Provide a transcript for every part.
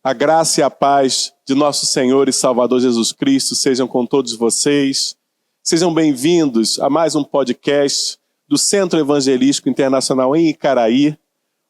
A graça e a paz de nosso Senhor e Salvador Jesus Cristo sejam com todos vocês. Sejam bem-vindos a mais um podcast do Centro Evangelístico Internacional em Icaraí.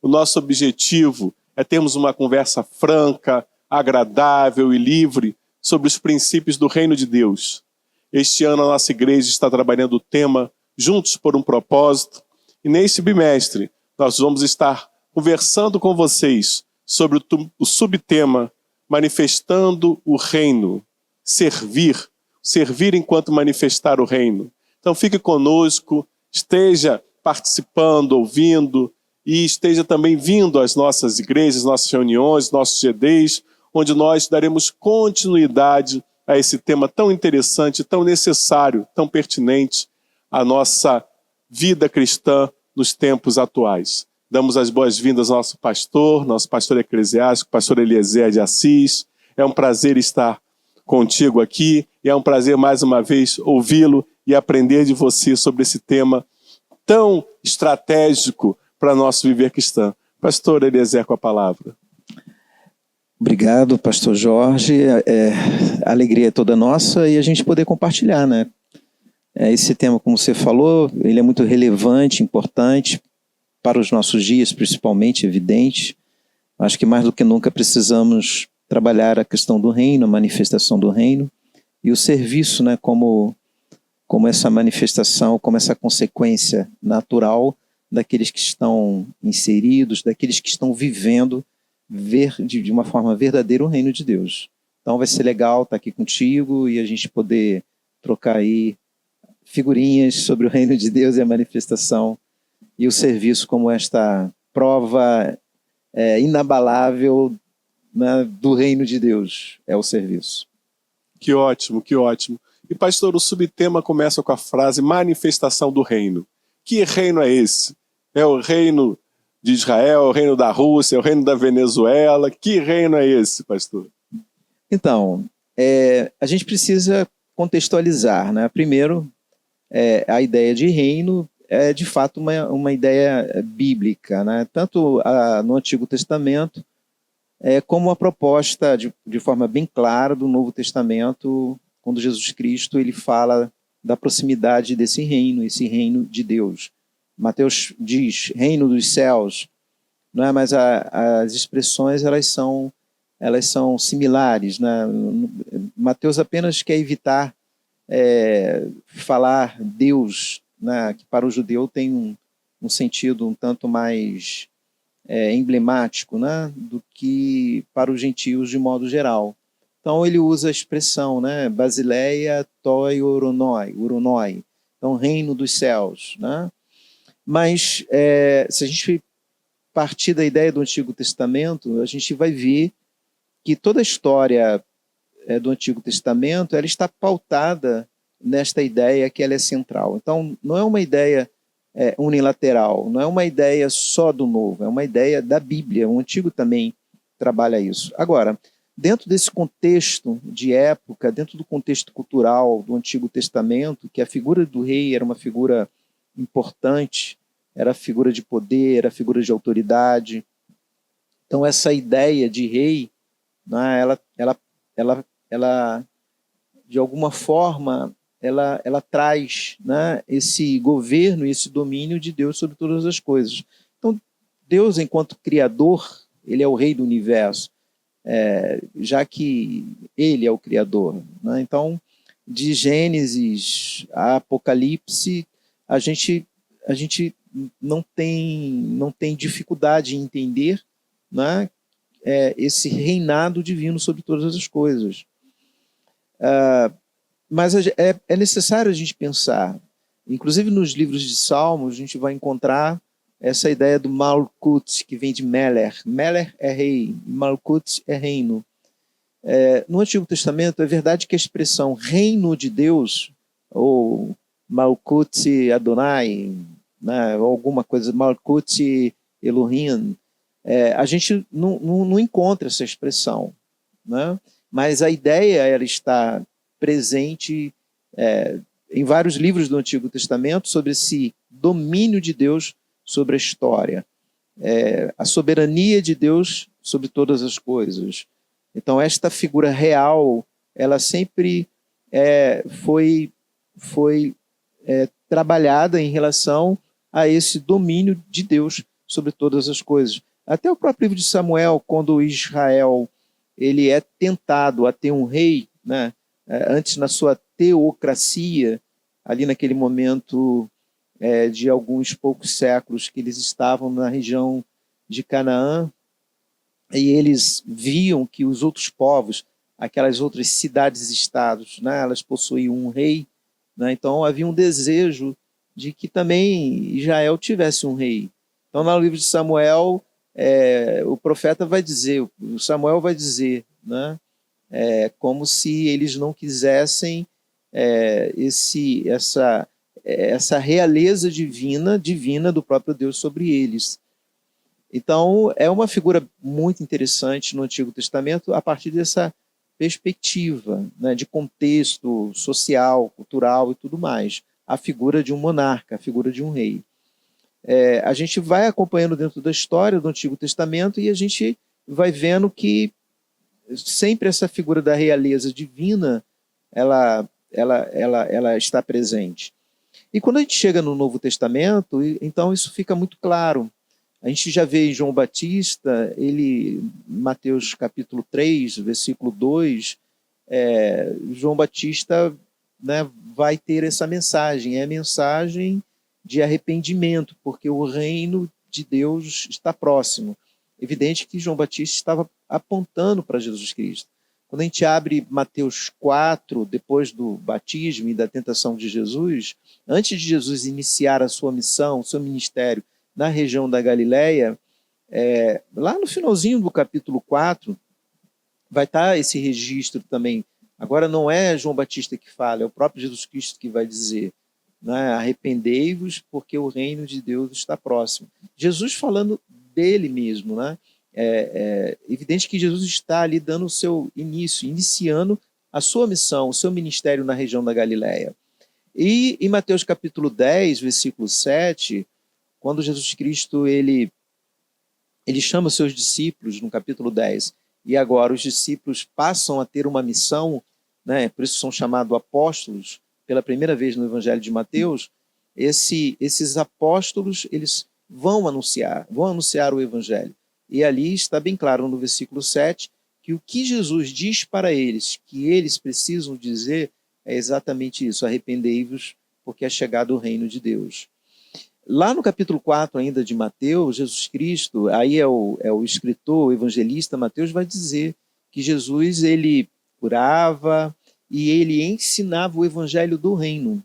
O nosso objetivo é termos uma conversa franca, agradável e livre sobre os princípios do Reino de Deus. Este ano a nossa igreja está trabalhando o tema Juntos por um Propósito. E neste bimestre nós vamos estar conversando com vocês sobre o subtema Manifestando o Reino, servir enquanto manifestar o Reino. Então fique conosco, esteja participando, ouvindo e esteja também vindo às nossas igrejas, nossas reuniões, nossos GDs, onde nós daremos continuidade a esse tema tão interessante, tão necessário, tão pertinente à nossa vida cristã nos tempos atuais. Damos as boas-vindas ao nosso pastor eclesiástico, pastor Eliezer de Assis. É um prazer estar contigo aqui e é um prazer mais uma vez ouvi-lo e aprender de você sobre esse tema tão estratégico para nosso viver cristão. Pastor Eliezer, com a palavra. Obrigado, pastor Jorge. A alegria é toda nossa e a gente poder compartilhar, né? Esse tema, como você falou, ele é muito relevante, importante para os nossos dias, principalmente, evidente. Acho que mais do que nunca precisamos trabalhar a questão do reino, a manifestação do reino e o serviço, né, como essa manifestação, como essa consequência natural daqueles que estão inseridos, daqueles que estão vivendo de uma forma verdadeira o reino de Deus. Então vai ser legal estar aqui contigo e a gente poder trocar aí figurinhas sobre o reino de Deus e a manifestação e o serviço como esta prova inabalável, né, do reino de Deus, é o serviço. Que ótimo, que ótimo. E pastor, o subtema começa com a frase manifestação do reino. Que reino é esse? É o reino de Israel, é o reino da Rússia, é o reino da Venezuela? Que reino é esse, pastor? Então, a gente precisa contextualizar, né? Primeiro, a ideia de reino é de fato uma ideia bíblica, né? Tanto no Antigo Testamento como a proposta de forma bem clara do Novo Testamento, quando Jesus Cristo ele fala da proximidade desse reino, esse reino de Deus. Mateus diz reino dos céus, não é? Mas as expressões elas são similares, né? Mateus apenas quer evitar falar Deus, né, que para o judeu tem um sentido um tanto mais emblemático, né, do que para os gentios de modo geral. Então ele usa a expressão, né, Basileia toi uronoi, então reino dos céus, né? Mas se a gente partir da ideia do Antigo Testamento, a gente vai ver que toda a história do Antigo Testamento ela está pautada nesta ideia que ela é central. Então, não é uma ideia unilateral, não é uma ideia só do Novo, é uma ideia da Bíblia. O Antigo também trabalha isso. Agora, dentro desse contexto de época, dentro do contexto cultural do Antigo Testamento, que a figura do rei era uma figura importante, era a figura de poder, era a figura de autoridade. Então, essa ideia de rei, né, ela de alguma forma, ela traz, né, esse governo e esse domínio de Deus sobre todas as coisas. Então, Deus, enquanto Criador, ele é o rei do universo, já que ele é o Criador, né? Então, de Gênesis a Apocalipse, a gente não tem dificuldade em entender, né, esse reinado divino sobre todas as coisas. Mas é necessário a gente pensar, inclusive nos livros de Salmos, a gente vai encontrar essa ideia do Malkut, que vem de Meler. Meler é rei, Malkut é reino. No Antigo Testamento, é verdade que a expressão reino de Deus, ou Malkut Adonai, né, ou alguma coisa, Malkut Elohim, a gente não encontra essa expressão, né? Mas a ideia ela está presente em vários livros do Antigo Testamento sobre esse domínio de Deus sobre a história, a soberania de Deus sobre todas as coisas, Então, esta figura real, ela sempre foi trabalhada em relação a esse domínio de Deus sobre todas as coisas. Até o próprio livro de Samuel, quando Israel ele é tentado a ter um rei, né? Antes na sua teocracia, ali naquele momento de alguns poucos séculos que eles estavam na região de Canaã, e eles viam que os outros povos, aquelas outras cidades-estados, né, elas possuíam um rei, né? Então havia um desejo de que também Israel tivesse um rei. Então, no livro de Samuel, o profeta vai dizer, o Samuel vai dizer, né, como se eles não quisessem essa realeza divina do próprio Deus sobre eles. Então, é uma figura muito interessante no Antigo Testamento a partir dessa perspectiva, né, de contexto social, cultural e tudo mais. A figura de um monarca, a figura de um rei. A gente vai acompanhando dentro da história do Antigo Testamento e a gente vai vendo que sempre essa figura da realeza divina ela está presente. E quando a gente chega no Novo Testamento, então isso fica muito claro. A gente já vê em João Batista, Mateus capítulo 3, versículo 2, João Batista, né, vai ter essa mensagem, é a mensagem de arrependimento, porque o reino de Deus está próximo. Evidente que João Batista estava apontando para Jesus Cristo. Quando a gente abre Mateus 4, depois do batismo e da tentação de Jesus, antes de Jesus iniciar a sua missão, o seu ministério na região da Galileia, lá no finalzinho do capítulo 4, vai estar esse registro também. Agora não é João Batista que fala, é o próprio Jesus Cristo que vai dizer, né, arrependei-vos porque o reino de Deus está próximo. Jesus falando dele mesmo, né? Evidente que Jesus está ali dando o seu início, iniciando a sua missão, o seu ministério na região da Galileia. E em Mateus capítulo 10, versículo 7, quando Jesus Cristo ele chama os seus discípulos no capítulo 10, e agora os discípulos passam a ter uma missão, né, por isso são chamados apóstolos, pela primeira vez no Evangelho de Mateus, esses apóstolos eles vão anunciar o Evangelho. E ali está bem claro no versículo 7 que o que Jesus diz para eles, que eles precisam dizer, é exatamente isso: arrependei-vos, porque é chegado o reino de Deus. Lá no capítulo 4 ainda de Mateus, Jesus Cristo, aí é o escritor, o evangelista Mateus vai dizer que Jesus ele curava e ele ensinava o evangelho do reino.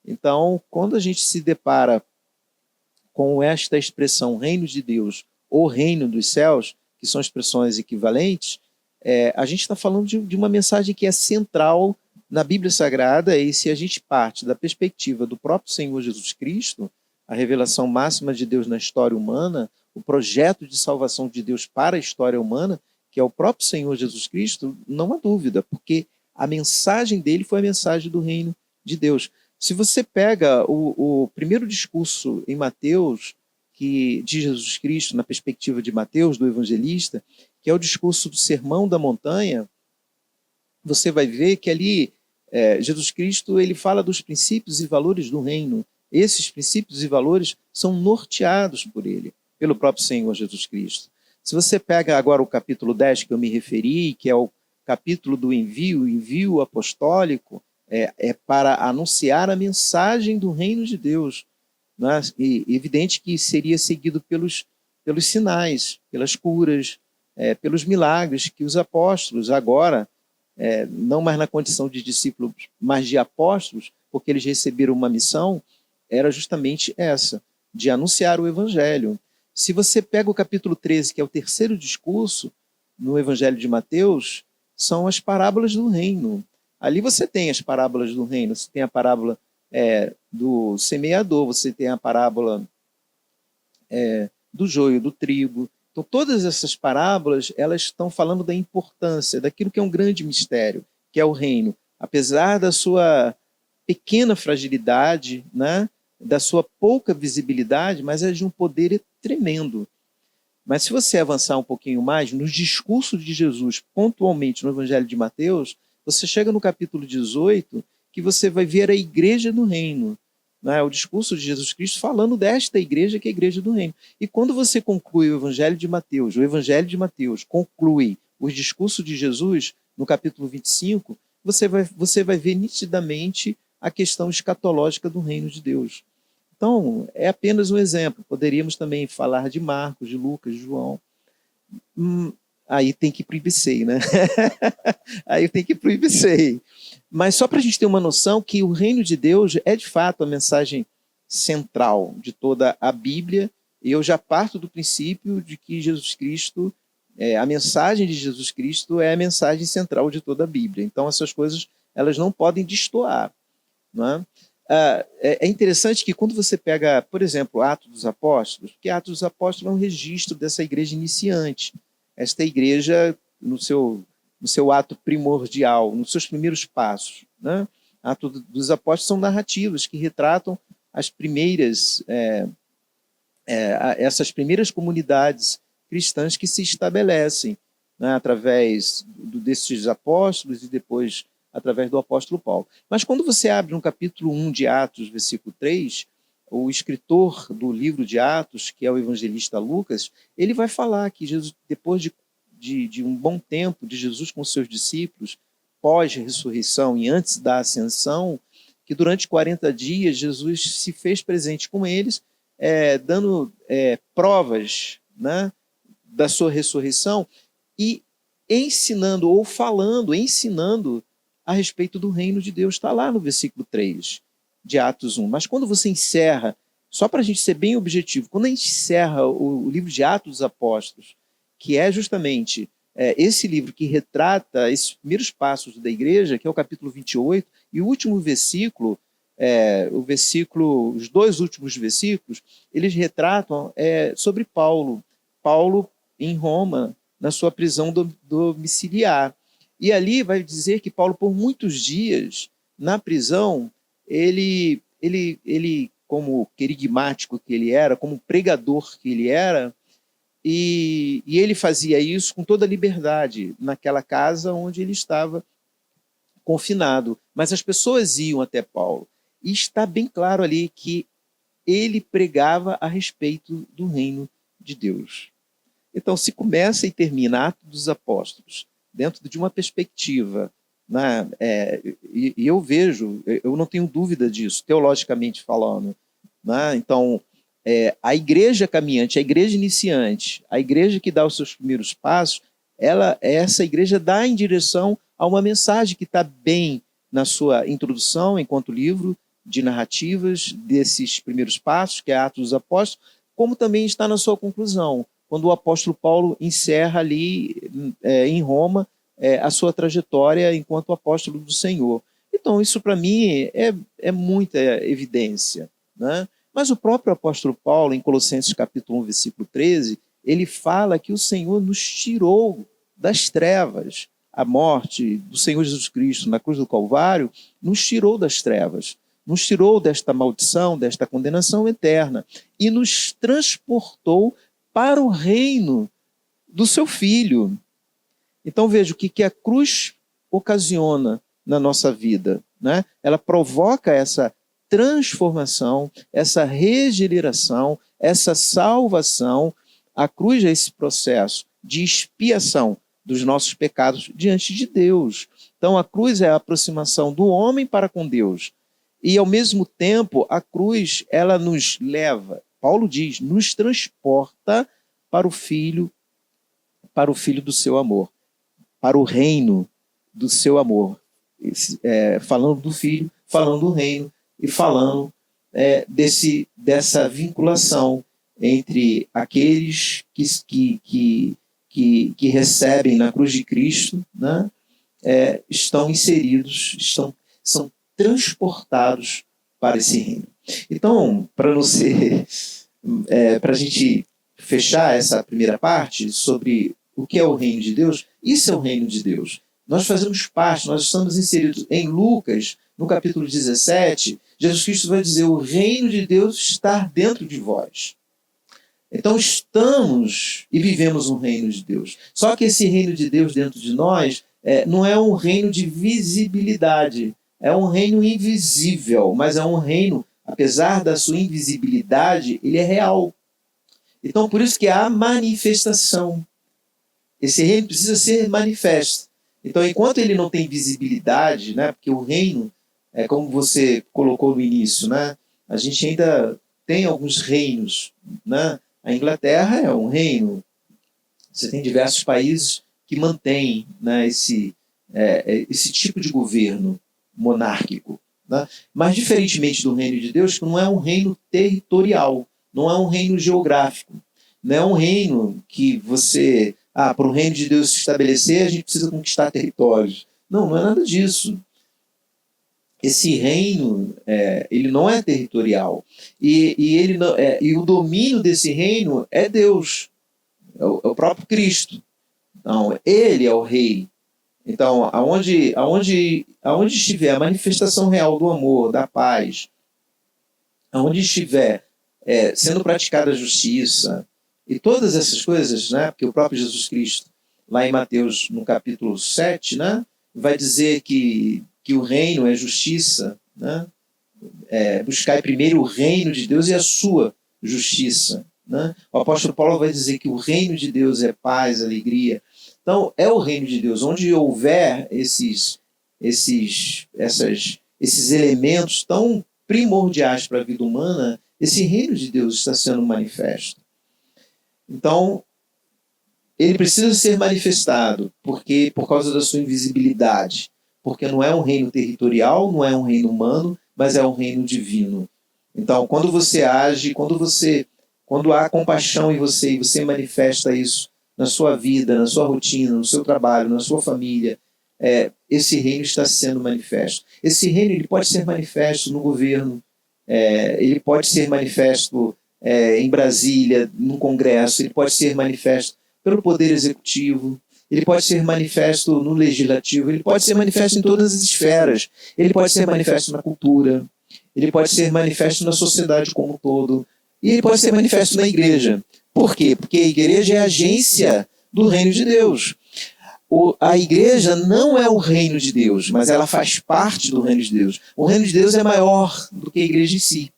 Então, quando a gente se depara com esta expressão reino de Deus ou reino dos céus, que são expressões equivalentes, a gente está falando de uma mensagem que é central na Bíblia Sagrada, e se a gente parte da perspectiva do próprio Senhor Jesus Cristo, a revelação máxima de Deus na história humana, o projeto de salvação de Deus para a história humana, que é o próprio Senhor Jesus Cristo, não há dúvida, porque a mensagem dele foi a mensagem do reino de Deus. Se você pega o primeiro discurso em Mateus, de Jesus Cristo, na perspectiva de Mateus, do evangelista, que é o discurso do Sermão da Montanha, você vai ver que ali Jesus Cristo ele fala dos princípios e valores do reino. Esses princípios e valores são norteados por ele, pelo próprio Senhor Jesus Cristo. Se você pega agora o capítulo 10 que eu me referi, que é o capítulo do envio apostólico, para anunciar a mensagem do reino de Deus, né? E evidente que seria seguido pelos sinais, pelas curas, pelos milagres que os apóstolos agora, não mais na condição de discípulos, mas de apóstolos, porque eles receberam uma missão, era justamente essa, de anunciar o evangelho. Se você pega o capítulo 13, que é o terceiro discurso no evangelho de Mateus, são as parábolas do reino. Ali você tem as parábolas do reino, você tem a parábola do semeador, você tem a parábola do joio, do trigo. Então, todas essas parábolas, elas estão falando da importância, daquilo que é um grande mistério, que é o reino. Apesar da sua pequena fragilidade, né, da sua pouca visibilidade, mas é de um poder tremendo. Mas se você avançar um pouquinho mais, nos discursos de Jesus, pontualmente no Evangelho de Mateus, você chega no capítulo 18, que você vai ver a igreja do reino, né? O discurso de Jesus Cristo falando desta igreja, que é a igreja do reino. E quando você conclui o Evangelho de Mateus conclui os discursos de Jesus, no capítulo 25, você vai ver nitidamente a questão escatológica do reino de Deus. Então, é apenas um exemplo. Poderíamos também falar de Marcos, de Lucas, de João. Aí tem que ir para o IBCEI, né? Aí tem que ir para o IBCEI. Mas só para a gente ter uma noção que o reino de Deus é, de fato, a mensagem central de toda a Bíblia. E eu já parto do princípio de que Jesus Cristo, a mensagem de Jesus Cristo é a mensagem central de toda a Bíblia. Então, essas coisas elas não podem destoar, não é? É interessante que quando você pega, por exemplo, Atos dos Apóstolos, porque Atos dos Apóstolos é um registro dessa igreja iniciante. Esta igreja, no seu ato primordial, nos seus primeiros passos, né? Atos dos Apóstolos são narrativas que retratam as primeiras, essas primeiras comunidades cristãs que se estabelecem, né? Através desses apóstolos e depois através do apóstolo Paulo. Mas quando você abre no capítulo 1 de Atos, versículo 3, o escritor do livro de Atos, que é o evangelista Lucas, ele vai falar que Jesus, depois de um bom tempo de Jesus com seus discípulos, pós-ressurreição e antes da ascensão, que durante 40 dias Jesus se fez presente com eles, dando provas, né, da sua ressurreição e ensinando ou ensinando a respeito do reino de Deus. Está lá no versículo 3 de Atos 1. Mas quando você encerra, só para a gente ser bem objetivo, quando a gente encerra o livro de Atos dos Apóstolos, que é justamente esse livro que retrata esses primeiros passos da igreja, que é o capítulo 28, e o último versículo, os dois últimos versículos, eles retratam sobre Paulo em Roma, na sua prisão domiciliar. E ali vai dizer que Paulo, por muitos dias, na prisão, ele como querigmático que ele era, como pregador que ele era, e ele fazia isso com toda a liberdade, naquela casa onde ele estava confinado. Mas as pessoas iam até Paulo. E está bem claro ali que ele pregava a respeito do reino de Deus. Então, se começa e termina Atos dos Apóstolos dentro de uma perspectiva, né, e eu vejo, eu não tenho dúvida disso, teologicamente falando, né? Então, a igreja caminhante, a igreja iniciante, a igreja que dá os seus primeiros passos, essa igreja dá em direção a uma mensagem que está bem na sua introdução, enquanto livro de narrativas desses primeiros passos, que é Atos dos Apóstolos, como também está na sua conclusão, quando o apóstolo Paulo encerra ali em Roma a sua trajetória enquanto apóstolo do Senhor. Então, isso para mim é muita evidência, né? Mas o próprio apóstolo Paulo, em Colossenses capítulo 1, versículo 13, ele fala que o Senhor nos tirou das trevas. A morte do Senhor Jesus Cristo na cruz do Calvário nos tirou das trevas, nos tirou desta maldição, desta condenação eterna e nos transportou para o reino do seu Filho. Então veja o que a cruz ocasiona na nossa vida, né? Ela provoca essa transformação, essa regeneração, essa salvação. A cruz é esse processo de expiação dos nossos pecados diante de Deus. Então a cruz é a aproximação do homem para com Deus. E ao mesmo tempo a cruz ela nos leva, Paulo diz, nos transporta para o Filho do seu amor, para o reino do seu amor. Falando do Filho, falando do reino e falando dessa vinculação entre aqueles que recebem na cruz de Cristo, né, estão inseridos, são transportados para esse reino. Então, para a gente fechar essa primeira parte sobre o que é o reino de Deus, isso é o reino de Deus. Nós fazemos parte, nós estamos inseridos em Lucas, no capítulo 17, Jesus Cristo vai dizer, o reino de Deus está dentro de vós. Então estamos e vivemos um reino de Deus. Só que esse reino de Deus dentro de nós não é um reino de visibilidade, é um reino invisível, mas é um reino, apesar da sua invisibilidade, ele é real. Então por isso que há manifestação. Esse reino precisa ser manifesto. Então enquanto ele não tem visibilidade, né, porque o reino, como você colocou no início, né, a gente ainda tem alguns reinos, né? A Inglaterra é um reino. Você tem diversos países que mantêm, né, esse tipo de governo monárquico, né? Mas, diferentemente do reino de Deus, não é um reino territorial, não é um reino geográfico, não é um reino que você... para o reino de Deus se estabelecer, a gente precisa conquistar territórios. Não, não é nada disso. Esse reino, ele não é territorial. E o domínio desse reino é Deus, é o próprio Cristo. Então, ele é o rei. Então, aonde estiver a manifestação real do amor, da paz, aonde estiver sendo praticada a justiça, e todas essas coisas, né, porque o próprio Jesus Cristo, lá em Mateus, no capítulo 7, né, vai dizer que o reino é justiça, né? Buscar primeiro o reino de Deus e a sua justiça, né? O apóstolo Paulo vai dizer que o reino de Deus é paz, alegria. Então, é o reino de Deus. Onde houver esses elementos tão primordiais para a vida humana, esse reino de Deus está sendo manifesto. Então, ele precisa ser manifestado por causa da sua invisibilidade. Porque não é um reino territorial, não é um reino humano, mas é um reino divino. Então, quando você age, quando há compaixão em você e você manifesta isso na sua vida, na sua rotina, no seu trabalho, na sua família, esse reino está sendo manifesto. Esse reino ele pode ser manifesto no governo, ele pode ser manifesto em Brasília, no Congresso, ele pode ser manifesto pelo Poder Executivo, ele pode ser manifesto no legislativo, ele pode ser manifesto em todas as esferas, ele pode ser manifesto na cultura, ele pode ser manifesto na sociedade como um todo, e ele pode ser manifesto na igreja. Por quê? Porque a igreja é a agência do reino de Deus. A igreja não é o reino de Deus, mas ela faz parte do reino de Deus. O reino de Deus é maior do que a igreja em si.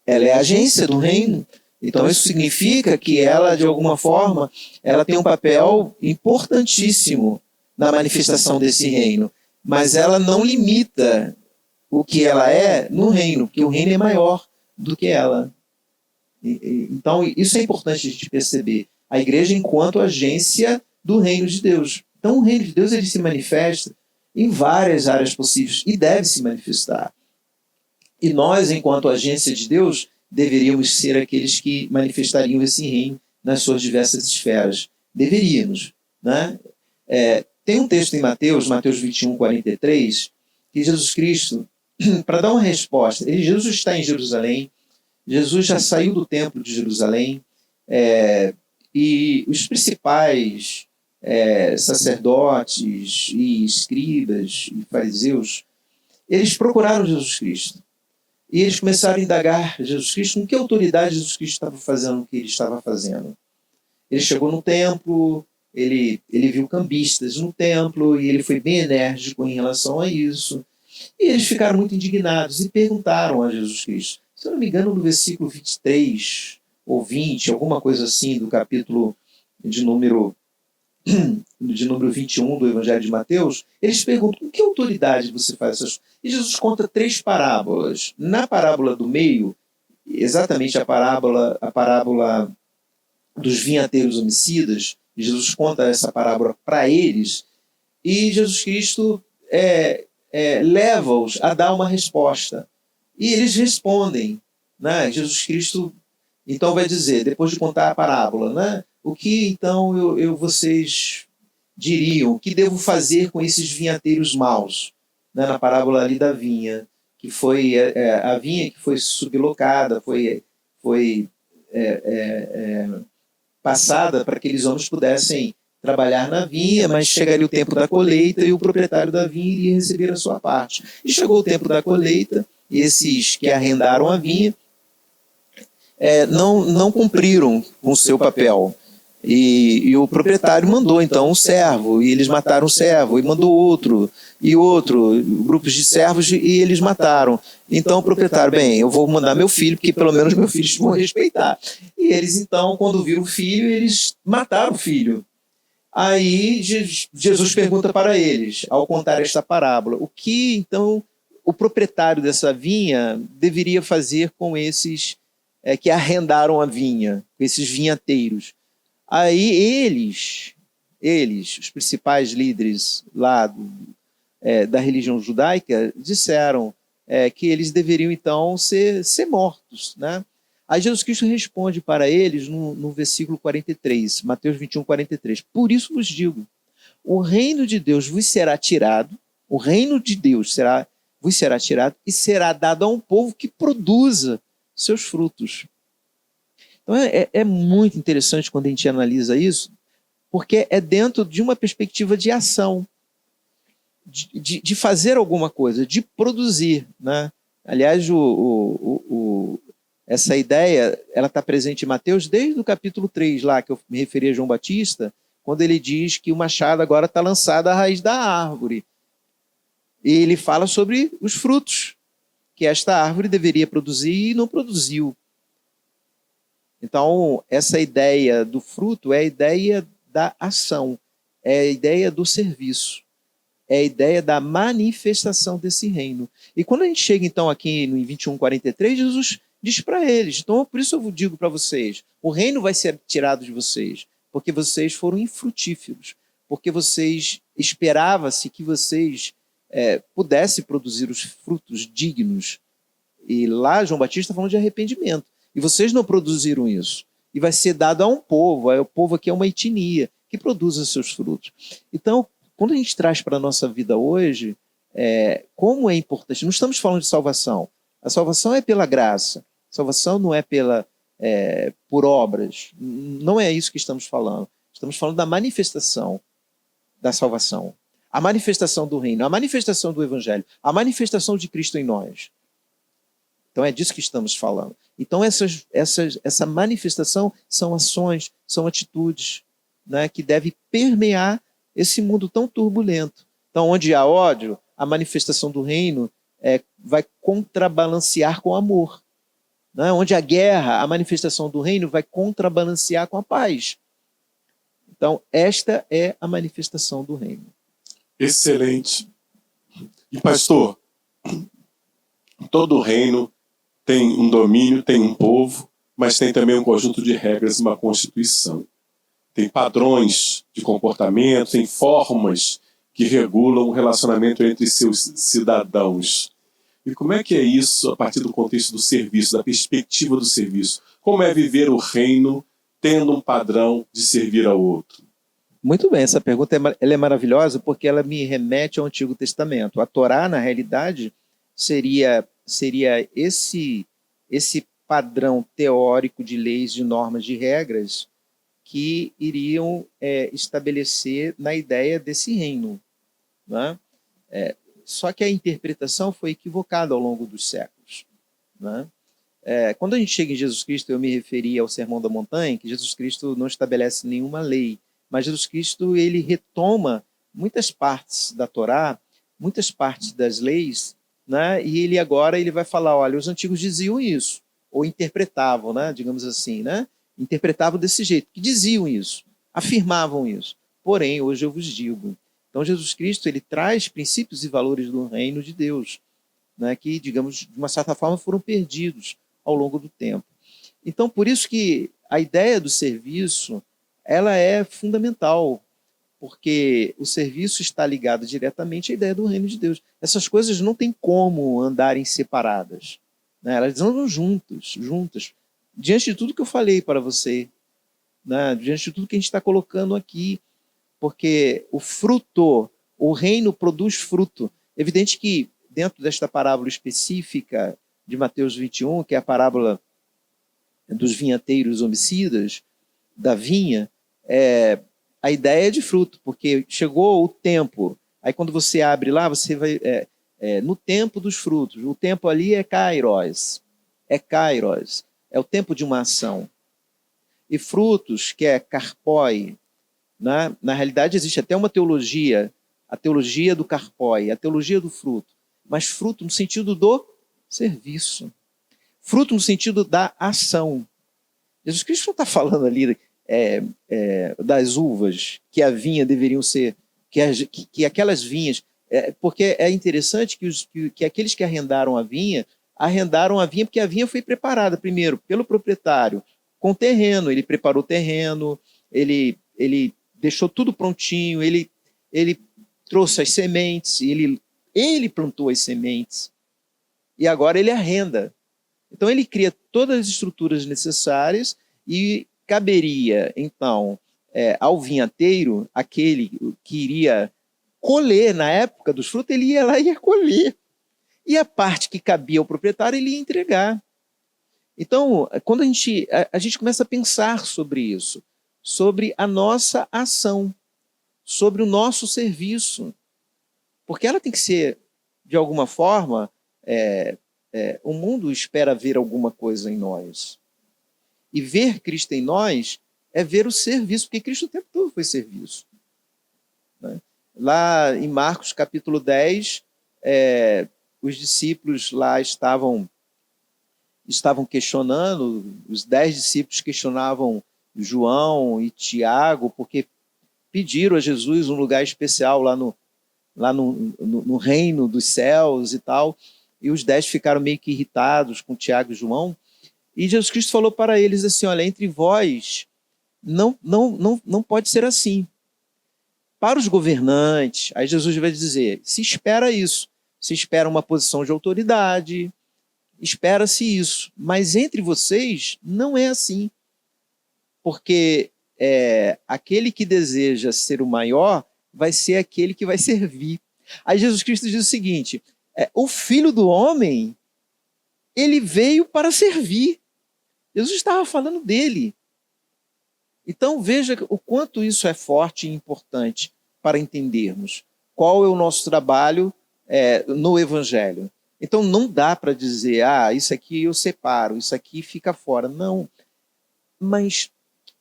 Ela é a agência do reino. Então isso significa que ela, de alguma forma, ela tem um papel importantíssimo na manifestação desse reino. Mas ela não limita o que ela é no reino, porque o reino é maior do que ela. Então isso é importante a gente perceber. A igreja enquanto agência do reino de Deus. Então o reino de Deus ele se manifesta em várias áreas possíveis e deve se manifestar. E nós, enquanto agência de Deus, deveríamos ser aqueles que manifestariam esse reino nas suas diversas esferas. Deveríamos. Né? Tem um texto em Mateus 21, 43, que Jesus Cristo, para dar uma resposta, Jesus está em Jerusalém, Jesus já saiu do templo de Jerusalém, e os principais sacerdotes e escribas e fariseus, eles procuraram Jesus Cristo. E eles começaram a indagar Jesus Cristo com que autoridade Jesus Cristo estava fazendo o que ele estava fazendo. Ele chegou no templo, ele viu cambistas no templo e ele foi bem enérgico em relação a isso. E eles ficaram muito indignados e perguntaram a Jesus Cristo. Se eu não me engano, no versículo 23 ou 20, alguma coisa assim, do capítulo de número 21 do Evangelho de Mateus, eles perguntam com que autoridade você faz essas coisas. E Jesus conta 3 parábolas. Na parábola do meio, exatamente a parábola dos vinhateiros homicidas, Jesus conta essa parábola para eles, e Jesus Cristo leva-os a dar uma resposta. E eles respondem. Né? Jesus Cristo então vai dizer, depois de contar a parábola, né? O que então vocês diriam? O que devo fazer com esses vinhateiros maus? Né? Na parábola ali da vinha, que foi a vinha que foi sublocada, foi passada para que aqueles homens pudessem trabalhar na vinha, mas chegaria o tempo da colheita e o proprietário da vinha iria receber a sua parte. E chegou o tempo da colheita, e esses que arrendaram a vinha, não cumpriram com o seu papel. E o proprietário mandou, então, um servo, e eles mataram o servo, e mandou outro, grupos de servos, e eles mataram. Então, o proprietário, bem, eu vou mandar meu filho, porque pelo menos meus filhos vão respeitar. E eles, então, quando viram o filho, eles mataram o filho. Aí, Jesus pergunta para eles, ao contar esta parábola, o que, então, o proprietário dessa vinha deveria fazer com esses que arrendaram a vinha, com esses vinhateiros. Aí eles, os principais líderes lá da religião judaica, disseram que eles deveriam então ser mortos, né? Aí Jesus Cristo responde para eles no versículo 43, Mateus 21, 43. Por isso vos digo, o reino de Deus vos será tirado, o reino de Deus vos será tirado e será dado a um povo que produza seus frutos. Então é muito interessante quando a gente analisa isso, porque é dentro de uma perspectiva de ação, de fazer alguma coisa, de produzir, né? Aliás, essa ideia ela está presente em Mateus desde o capítulo 3, lá que eu me referi a João Batista, quando ele diz que o machado agora está lançado à raiz da árvore. E ele fala sobre os frutos que esta árvore deveria produzir e não produziu. Então, essa ideia do fruto é a ideia da ação, é a ideia do serviço, é a ideia da manifestação desse reino. E quando a gente chega, então, aqui no 21:43, Jesus diz para eles, então, por isso eu digo para vocês, o reino vai ser tirado de vocês, porque vocês foram infrutíferos, porque esperava-se que vocês pudessem produzir os frutos dignos. E lá, João Batista está falando de arrependimento. E vocês não produziram isso. E vai ser dado a um povo, o povo aqui é uma etnia, que produz os seus frutos. Então, quando a gente traz para a nossa vida hoje, como é importante, não estamos falando de salvação. A salvação é pela graça. A salvação não é por obras. Não é isso que estamos falando. Estamos falando da manifestação da salvação. A manifestação do reino, a manifestação do evangelho, a manifestação de Cristo em nós. Então é disso que estamos falando. Então essa manifestação são ações, são atitudes, né, que devem permear esse mundo tão turbulento. Então onde há ódio, a manifestação do reino vai contrabalancear com o amor. Né? Onde há guerra, a manifestação do reino vai contrabalancear com a paz. Então esta é a manifestação do reino. Excelente. E pastor, todo reino tem um domínio, tem um povo, mas tem também um conjunto de regras, uma constituição. Tem padrões de comportamento, tem formas que regulam o relacionamento entre seus cidadãos. E como é que é isso a partir do contexto do serviço, da perspectiva do serviço? Como é viver o reino tendo um padrão de servir ao outro? Muito bem, essa pergunta ela é maravilhosa porque ela me remete ao Antigo Testamento. A Torá, na realidade, seria esse padrão teórico de leis, de normas, de regras que iriam estabelecer na ideia desse reino. Né? Só que a interpretação foi equivocada ao longo dos séculos. Né? Quando a gente chega em Jesus Cristo, eu me referi ao Sermão da Montanha, que Jesus Cristo não estabelece nenhuma lei, mas Jesus Cristo ele retoma muitas partes da Torá, muitas partes das leis, né? E ele agora vai falar, olha, os antigos diziam isso, ou interpretavam, né? Digamos assim, né? Interpretavam desse jeito, que diziam isso, afirmavam isso. Porém, hoje eu vos digo. Então, Jesus Cristo ele traz princípios e valores do reino de Deus, né? Que, digamos, de uma certa forma foram perdidos ao longo do tempo. Então, por isso que a ideia do serviço ela é fundamental, porque o serviço está ligado diretamente à ideia do reino de Deus. Essas coisas não têm como andarem separadas, né? Elas andam juntas, diante de tudo que eu falei para você, né? Diante de tudo que a gente está colocando aqui, porque o reino produz fruto. É evidente que dentro desta parábola específica de Mateus 21, que é a parábola dos vinhateiros homicidas, da vinha, a ideia é de fruto, porque chegou o tempo. Aí quando você abre lá, você vai no tempo dos frutos. O tempo ali é kairos. é o tempo de uma ação. E frutos, que é carpoi, né? Na realidade existe até uma teologia, a teologia do carpoi, a teologia do fruto, mas fruto no sentido do serviço, fruto no sentido da ação. Jesus Cristo não está falando ali das uvas, que a vinha deveriam ser, que aquelas vinhas, porque é interessante que aqueles que arrendaram a vinha porque a vinha foi preparada primeiro pelo proprietário, com terreno, ele preparou o terreno, ele deixou tudo prontinho, ele trouxe as sementes, ele plantou as sementes, e agora ele arrenda. Então ele cria todas as estruturas necessárias e caberia, então, ao vinhateiro, aquele que iria colher na época dos frutos, ele ia lá e ia colher. E a parte que cabia ao proprietário, ele ia entregar. Então, quando a gente começa a pensar sobre isso, sobre a nossa ação, sobre o nosso serviço, porque ela tem que ser, de alguma forma, o mundo espera ver alguma coisa em nós. E ver Cristo em nós é ver o serviço, porque Cristo o tempo todo foi serviço. Né? Lá em Marcos capítulo 10, os discípulos lá estavam questionando, os 10 discípulos questionavam João e Tiago, porque pediram a Jesus um lugar especial lá no reino dos céus e tal, e os 10 ficaram meio que irritados com Tiago e João, e Jesus Cristo falou para eles assim, olha, entre vós não pode ser assim. Para os governantes, aí Jesus vai dizer, se espera isso, se espera uma posição de autoridade, espera-se isso, mas entre vocês não é assim, porque aquele que deseja ser o maior vai ser aquele que vai servir. Aí Jesus Cristo diz o seguinte, o Filho do Homem, ele veio para servir. Jesus estava falando dele. Então veja o quanto isso é forte e importante para entendermos qual é o nosso trabalho no Evangelho. Então não dá para dizer, isso aqui eu separo, isso aqui fica fora. Não. Mas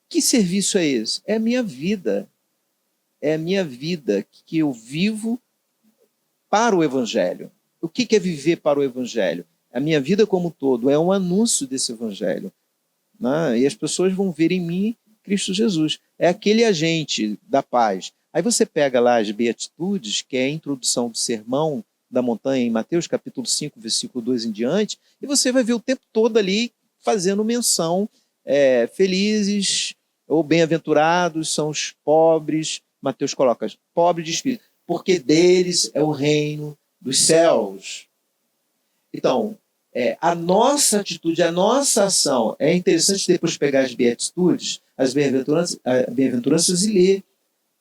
que serviço é esse? É a minha vida. É a minha vida que eu vivo para o Evangelho. O que é viver para o Evangelho? A minha vida como um todo é um anúncio desse Evangelho. Né? E as pessoas vão ver em mim Cristo Jesus. É aquele agente da paz. Aí você pega lá as Beatitudes, que é a introdução do Sermão da Montanha, em Mateus capítulo 5, versículo 2 em diante, e você vai ver o tempo todo ali fazendo menção, felizes ou bem-aventurados são os pobres, Mateus coloca, pobres de espírito, porque deles é o reino dos céus. Então, a nossa atitude, a nossa ação, é interessante depois pegar as Beatitudes, as bem-aventuranças e ler,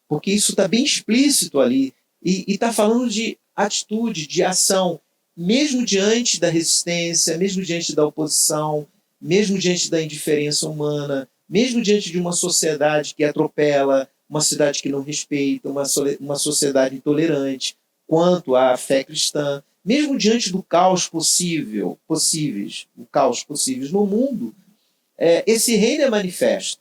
porque isso está bem explícito ali, e está falando de atitude, de ação, mesmo diante da resistência, mesmo diante da oposição, mesmo diante da indiferença humana, mesmo diante de uma sociedade que atropela, uma sociedade que não respeita, uma sociedade intolerante, quanto à fé cristã, mesmo diante do caos possíveis no mundo, esse reino é manifesto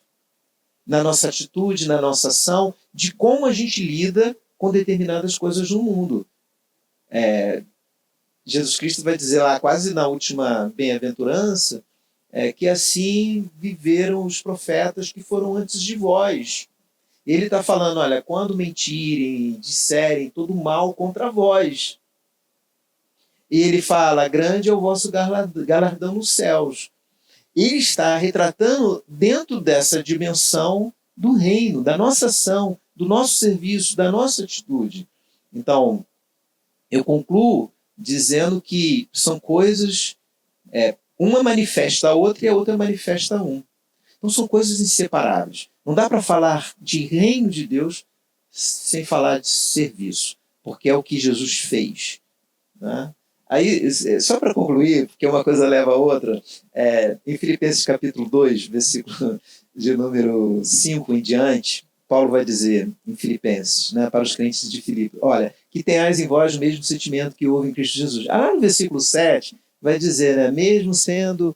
na nossa atitude, na nossa ação, de como a gente lida com determinadas coisas no mundo. Jesus Cristo vai dizer lá, quase na última bem-aventurança, que assim viveram os profetas que foram antes de vós. Ele está falando, olha, quando mentirem, disserem todo mal contra vós. E ele fala, grande é o vosso galardão nos céus. Ele está retratando dentro dessa dimensão do reino, da nossa ação, do nosso serviço, da nossa atitude. Então, eu concluo dizendo que são coisas, uma manifesta a outra e a outra manifesta a um. Então são coisas inseparáveis. Não dá para falar de reino de Deus sem falar de serviço, porque é o que Jesus fez. Né? Aí, só para concluir, porque uma coisa leva a outra, em Filipenses capítulo 2, versículo de número 5 em diante, Paulo vai dizer em Filipenses, né, para os crentes de Filipe, olha, que tenhais em vós o mesmo sentimento que houve em Cristo Jesus. Lá no versículo 7, vai dizer, né, mesmo sendo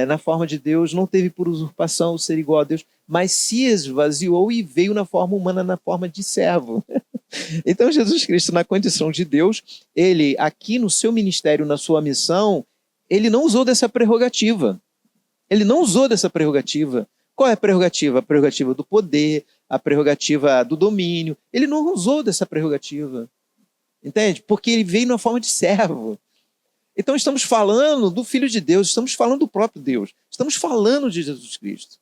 na forma de Deus, não teve por usurpação o ser igual a Deus, mas se esvaziou e veio na forma humana, na forma de servo. Então, Jesus Cristo, na condição de Deus, ele, aqui no seu ministério, na sua missão, ele não usou dessa prerrogativa. Ele não usou dessa prerrogativa. Qual é a prerrogativa? A prerrogativa do poder, a prerrogativa do domínio. Ele não usou dessa prerrogativa. Entende? Porque ele veio na forma de servo. Então, estamos falando do Filho de Deus, estamos falando do próprio Deus, estamos falando de Jesus Cristo.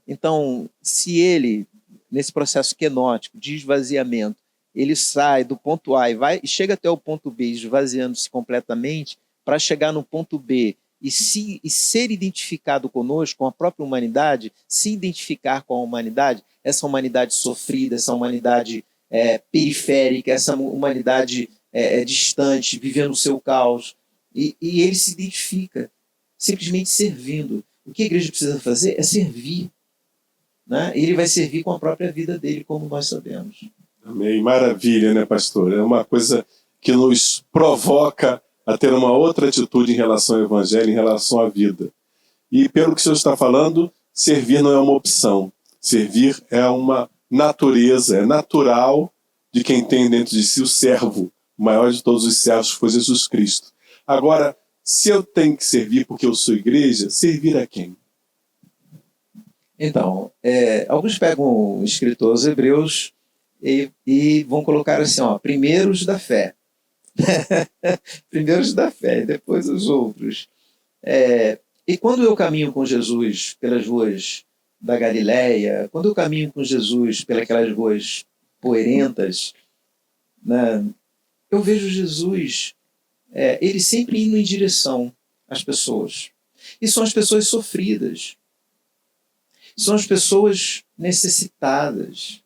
Então, se ele, nesse processo quenótico de esvaziamento, ele sai do ponto A e chega até o ponto B, esvaziando-se completamente, para chegar no ponto B e ser identificado conosco, com a própria humanidade, se identificar com a humanidade, essa humanidade sofrida, essa humanidade periférica, essa humanidade distante, vivendo o seu caos, e ele se identifica, simplesmente servindo. O que a igreja precisa fazer é servir. Né? Ele vai servir com a própria vida dele, como nós sabemos. Amém. Maravilha, né, pastor? É uma coisa que nos provoca a ter uma outra atitude em relação ao evangelho, em relação à vida. E pelo que o senhor está falando, servir não é uma opção. Servir é uma natureza, é natural de quem tem dentro de si o servo, o maior de todos os servos foi Jesus Cristo. Agora, se eu tenho que servir porque eu sou igreja, servir a quem? Então, alguns pegam o escritor aos Hebreus e vão colocar assim, primeiros da fé. Primeiros da fé, e depois os outros. E quando eu caminho com Jesus pelas ruas da Galileia, quando eu caminho com Jesus pelas ruas poeirentas, né, eu vejo Jesus, ele sempre indo em direção às pessoas. E são as pessoas sofridas. São as pessoas necessitadas.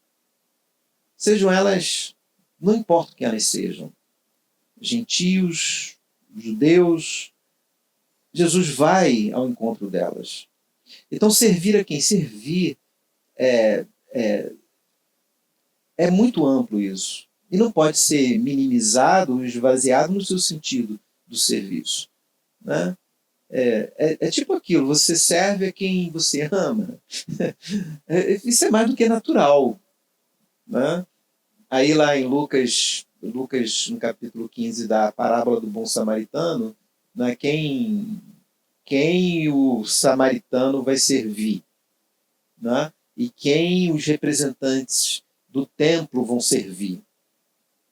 Sejam elas, não importa quem elas sejam, gentios, judeus, Jesus vai ao encontro delas. Então, servir a quem? Servir é muito amplo isso. E não pode ser minimizado ou esvaziado no seu sentido do serviço. Né? É tipo aquilo, você serve a quem você ama. Isso é mais do que natural. Né? Aí lá em Lucas, no capítulo 15 da parábola do bom samaritano, né, quem o samaritano vai servir? Né? E quem os representantes do templo vão servir?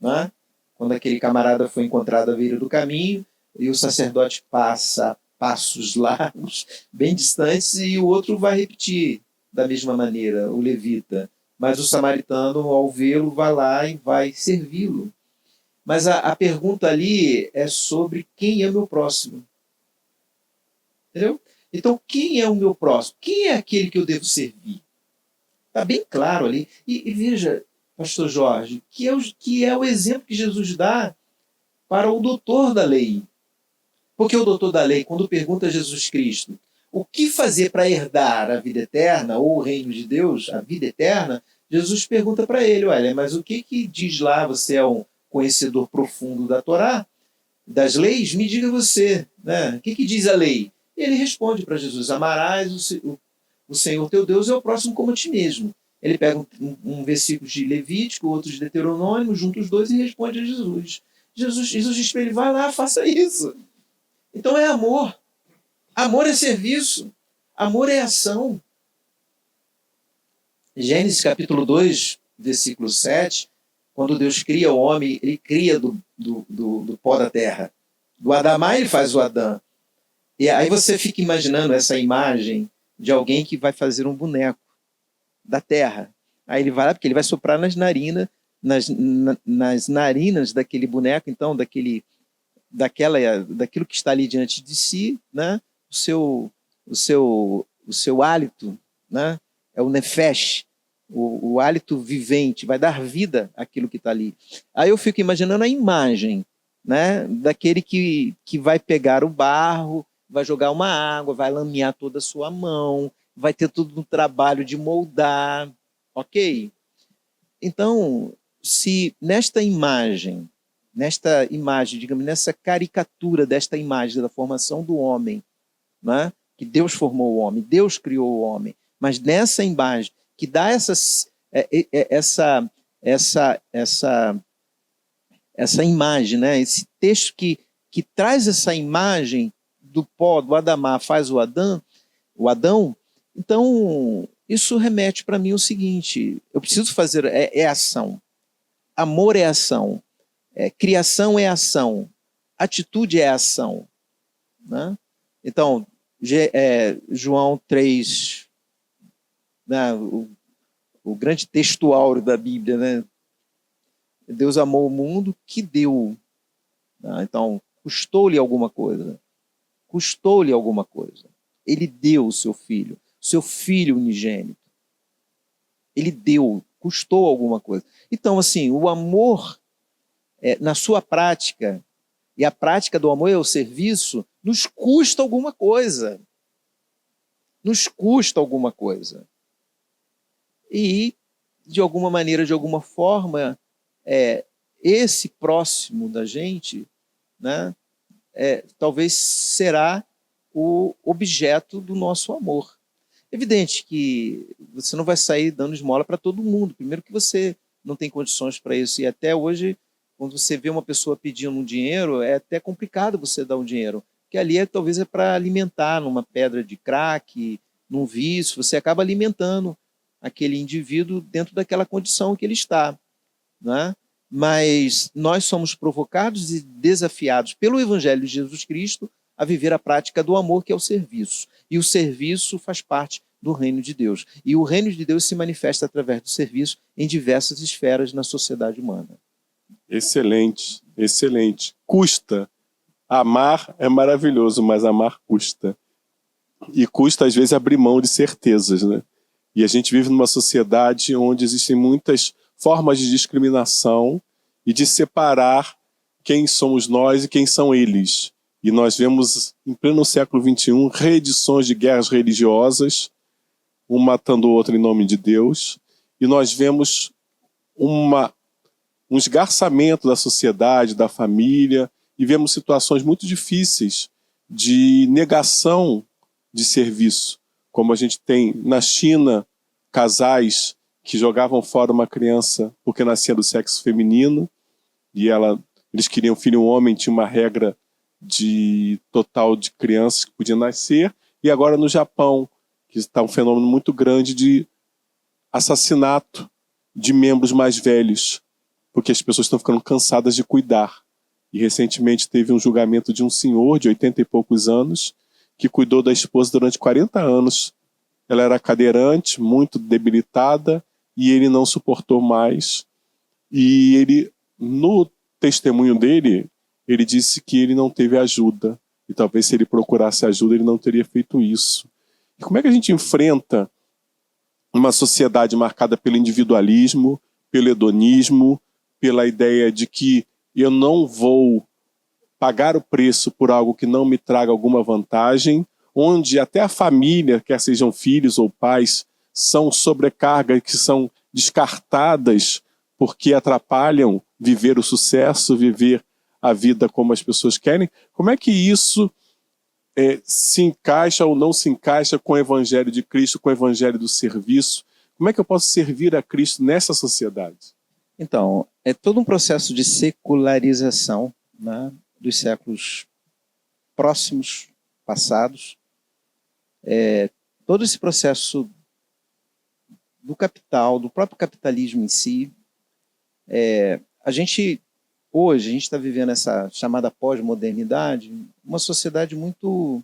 Né? Quando aquele camarada foi encontrado à beira do caminho e o sacerdote passa passos largos, bem distantes, e o outro vai repetir da mesma maneira, o levita. Mas o samaritano, ao vê-lo, vai lá e vai servi-lo. Mas a pergunta ali é sobre quem é o meu próximo. Entendeu? Então, quem é o meu próximo? Quem é aquele que eu devo servir? Está bem claro ali. E veja, pastor Jorge, que é o exemplo que Jesus dá para o doutor da lei. Porque o doutor da lei, quando pergunta a Jesus Cristo o que fazer para herdar a vida eterna, ou o reino de Deus, a vida eterna, Jesus pergunta para ele, olha, mas o que diz lá, você é um conhecedor profundo da Torá, das leis, me diga você, né? O que diz a lei? E ele responde para Jesus, amarás o Senhor teu Deus é o próximo como a ti mesmo. Ele pega um versículo de Levítico, outro de Deuteronômio, junta os dois e responde a Jesus. Jesus diz para ele, vai lá, faça isso. Então é amor. Amor é serviço. Amor é ação. Gênesis capítulo 2, versículo 7, quando Deus cria o homem, ele cria do pó da terra. Do Adamá ele faz o Adão. E aí você fica imaginando essa imagem de alguém que vai fazer um boneco da terra. Aí ele vai lá, porque ele vai soprar nas narinas, nas narinas daquele boneco, então, daquilo que está ali diante de si, né? o seu hálito, né? É o nefesh, o hálito vivente, vai dar vida àquilo que está ali. Aí eu fico imaginando a imagem, né? Daquele que vai pegar o barro, vai jogar uma água, vai lamear toda a sua mão, vai ter todo um trabalho de moldar, ok? Então, se nesta imagem, digamos, nessa caricatura desta imagem da formação do homem, né? Que Deus formou o homem, Deus criou o homem, mas nessa imagem que dá essa imagem, né? Esse texto que traz essa imagem do pó, do Adamá, faz o Adão. Então, isso remete para mim o seguinte: eu preciso fazer, ação. Amor é ação. Criação é ação. Atitude é ação. Né? Então, João 3, né, o grande texto áureo da Bíblia, né? Deus amou o mundo que deu. Né? Então, custou-lhe alguma coisa. Custou-lhe alguma coisa. Ele deu o seu filho unigênito. Ele deu, custou alguma coisa. Então, assim, o amor, na sua prática, e a prática do amor é o serviço, nos custa alguma coisa. Nos custa alguma coisa. E, de alguma maneira, de alguma forma, esse próximo da gente, né, talvez será o objeto do nosso amor. Evidente que você não vai sair dando esmola para todo mundo. Primeiro que você não tem condições para isso. E até hoje, quando você vê uma pessoa pedindo um dinheiro, é até complicado você dar um dinheiro. Porque ali talvez é para alimentar numa pedra de crack, num vício. Você acaba alimentando aquele indivíduo dentro daquela condição que ele está. Né? Mas nós somos provocados e desafiados pelo Evangelho de Jesus Cristo a viver a prática do amor, que é o serviço. E o serviço faz parte do reino de Deus. E o reino de Deus se manifesta através do serviço em diversas esferas na sociedade humana. Excelente, excelente. Custa. Amar é maravilhoso, mas amar custa. E custa, às vezes, abrir mão de certezas, né? E a gente vive numa sociedade onde existem muitas formas de discriminação e de separar quem somos nós e quem são eles. E nós vemos, em pleno século XXI, reedições de guerras religiosas, um matando o outro em nome de Deus. E nós vemos um esgarçamento da sociedade, da família, e vemos situações muito difíceis de negação de serviço. Como a gente tem na China, casais que jogavam fora uma criança porque nascia do sexo feminino, e eles queriam filho homem, tinha uma regra de total de crianças que podiam nascer. E agora no Japão, que está um fenômeno muito grande de assassinato de membros mais velhos, porque as pessoas estão ficando cansadas de cuidar. E recentemente teve um julgamento de um senhor de 80 e poucos anos que cuidou da esposa durante 40 anos. Ela era cadeirante, muito debilitada, e ele não suportou mais. E ele, no testemunho dele, ele disse que ele não teve ajuda. E talvez se ele procurasse ajuda, ele não teria feito isso. E como é que a gente enfrenta uma sociedade marcada pelo individualismo, pelo hedonismo, pela ideia de que eu não vou pagar o preço por algo que não me traga alguma vantagem, onde até a família, quer sejam filhos ou pais, são sobrecargas que são descartadas porque atrapalham viver o sucesso, viver a vida como as pessoas querem. Como é que isso se encaixa ou não se encaixa com o Evangelho de Cristo, com o Evangelho do serviço? Como é que eu posso servir a Cristo nessa sociedade? Então, é todo um processo de secularização, né, dos séculos próximos, passados. Todo esse processo do capital, do próprio capitalismo em si. Hoje, a gente está vivendo essa chamada pós-modernidade, uma sociedade muito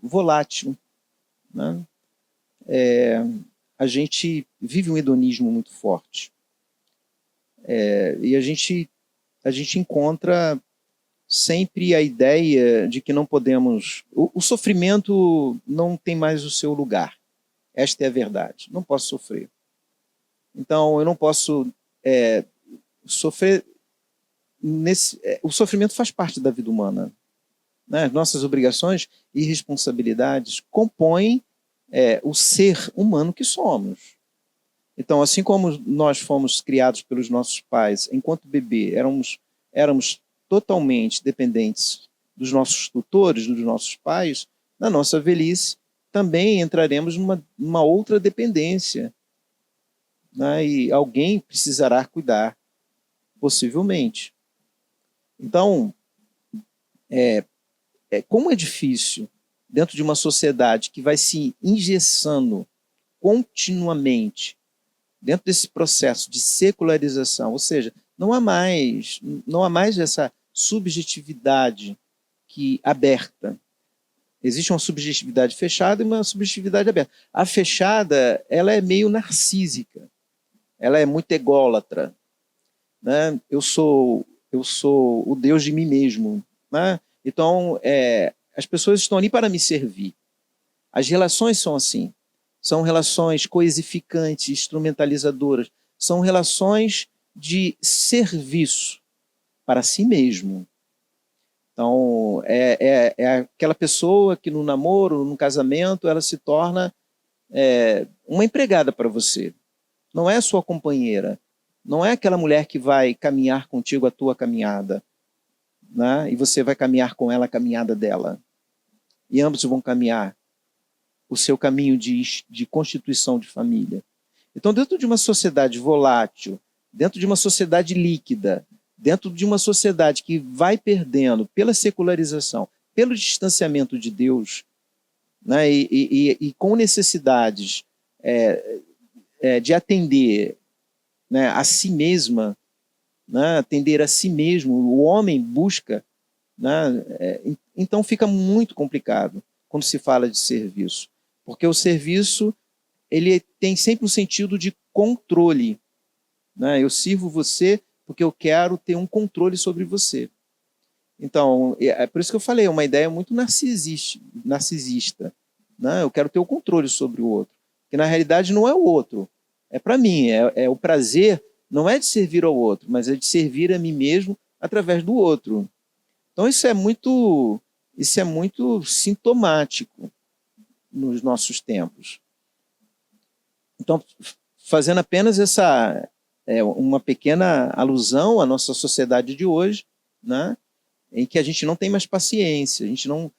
volátil. Né? A gente vive um hedonismo muito forte. E a gente encontra sempre a ideia de que não podemos... O sofrimento não tem mais o seu lugar. Esta é a verdade. Não posso sofrer. Então, eu não posso sofrer... o sofrimento faz parte da vida humana. Né? As nossas obrigações e responsabilidades compõem o ser humano que somos. Então, assim como nós fomos criados pelos nossos pais, enquanto bebê, éramos totalmente dependentes dos nossos tutores, dos nossos pais, na nossa velhice também entraremos numa outra dependência, né? E alguém precisará cuidar, possivelmente. Então, como é difícil, dentro de uma sociedade que vai se engessando continuamente, dentro desse processo de secularização, ou seja, não há mais essa subjetividade aberta. Existe uma subjetividade fechada e uma subjetividade aberta. A fechada, ela é meio narcísica, ela é muito ególatra, né? Eu sou o Deus de mim mesmo, né? Então, as pessoas estão ali para me servir. As relações são assim. São relações coisificantes, instrumentalizadoras. São relações de serviço para si mesmo. Então, é aquela pessoa que no namoro, no casamento, ela se torna uma empregada para você. Não é a sua companheira. Não é aquela mulher que vai caminhar contigo a tua caminhada, né? E você vai caminhar com ela a caminhada dela. E ambos vão caminhar o seu caminho de constituição de família. Então, dentro de uma sociedade volátil, dentro de uma sociedade líquida, dentro de uma sociedade que vai perdendo pela secularização, pelo distanciamento de Deus, né, e com necessidades de atender, né, a si mesma, né, atender a si mesmo, o homem busca, né, então fica muito complicado quando se fala de serviço, porque o serviço ele tem sempre um sentido de controle, né? Eu sirvo você porque eu quero ter um controle sobre você. Então, é por isso que eu falei, é uma ideia muito narcisista, né? Eu quero ter o controle sobre o outro, que na realidade não é o outro, é para mim, o prazer não é de servir ao outro, mas é de servir a mim mesmo através do outro. Então isso é muito sintomático nos nossos tempos. Então, fazendo apenas uma pequena alusão à nossa sociedade de hoje, né, em que a gente não tem mais paciência, a gente não,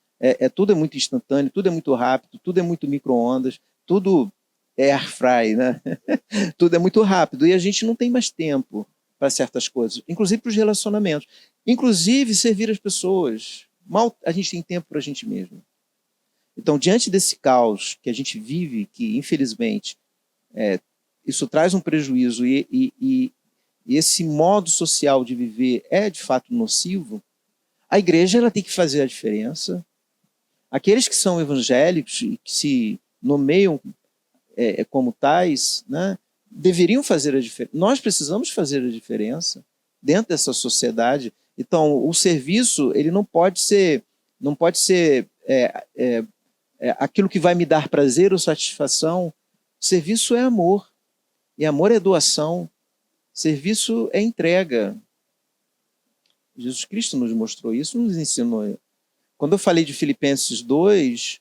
tudo é muito instantâneo, tudo é muito rápido, tudo é muito micro-ondas, tudo é air fry, né? Tudo é muito rápido e a gente não tem mais tempo para certas coisas, inclusive para os relacionamentos, inclusive servir as pessoas. Mal a gente tem tempo para a gente mesmo. Então, diante desse caos que a gente vive, que infelizmente isso traz um prejuízo e esse modo social de viver é de fato nocivo, a igreja ela tem que fazer a diferença. Aqueles que são evangélicos e que se nomeiam como tais, né, deveriam fazer a diferença. Nós precisamos fazer a diferença dentro dessa sociedade. Então, o serviço ele não pode ser aquilo que vai me dar prazer ou satisfação. Serviço é amor, e amor é doação. Serviço é entrega. Jesus Cristo nos mostrou isso, nos ensinou. Quando eu falei de Filipenses 2,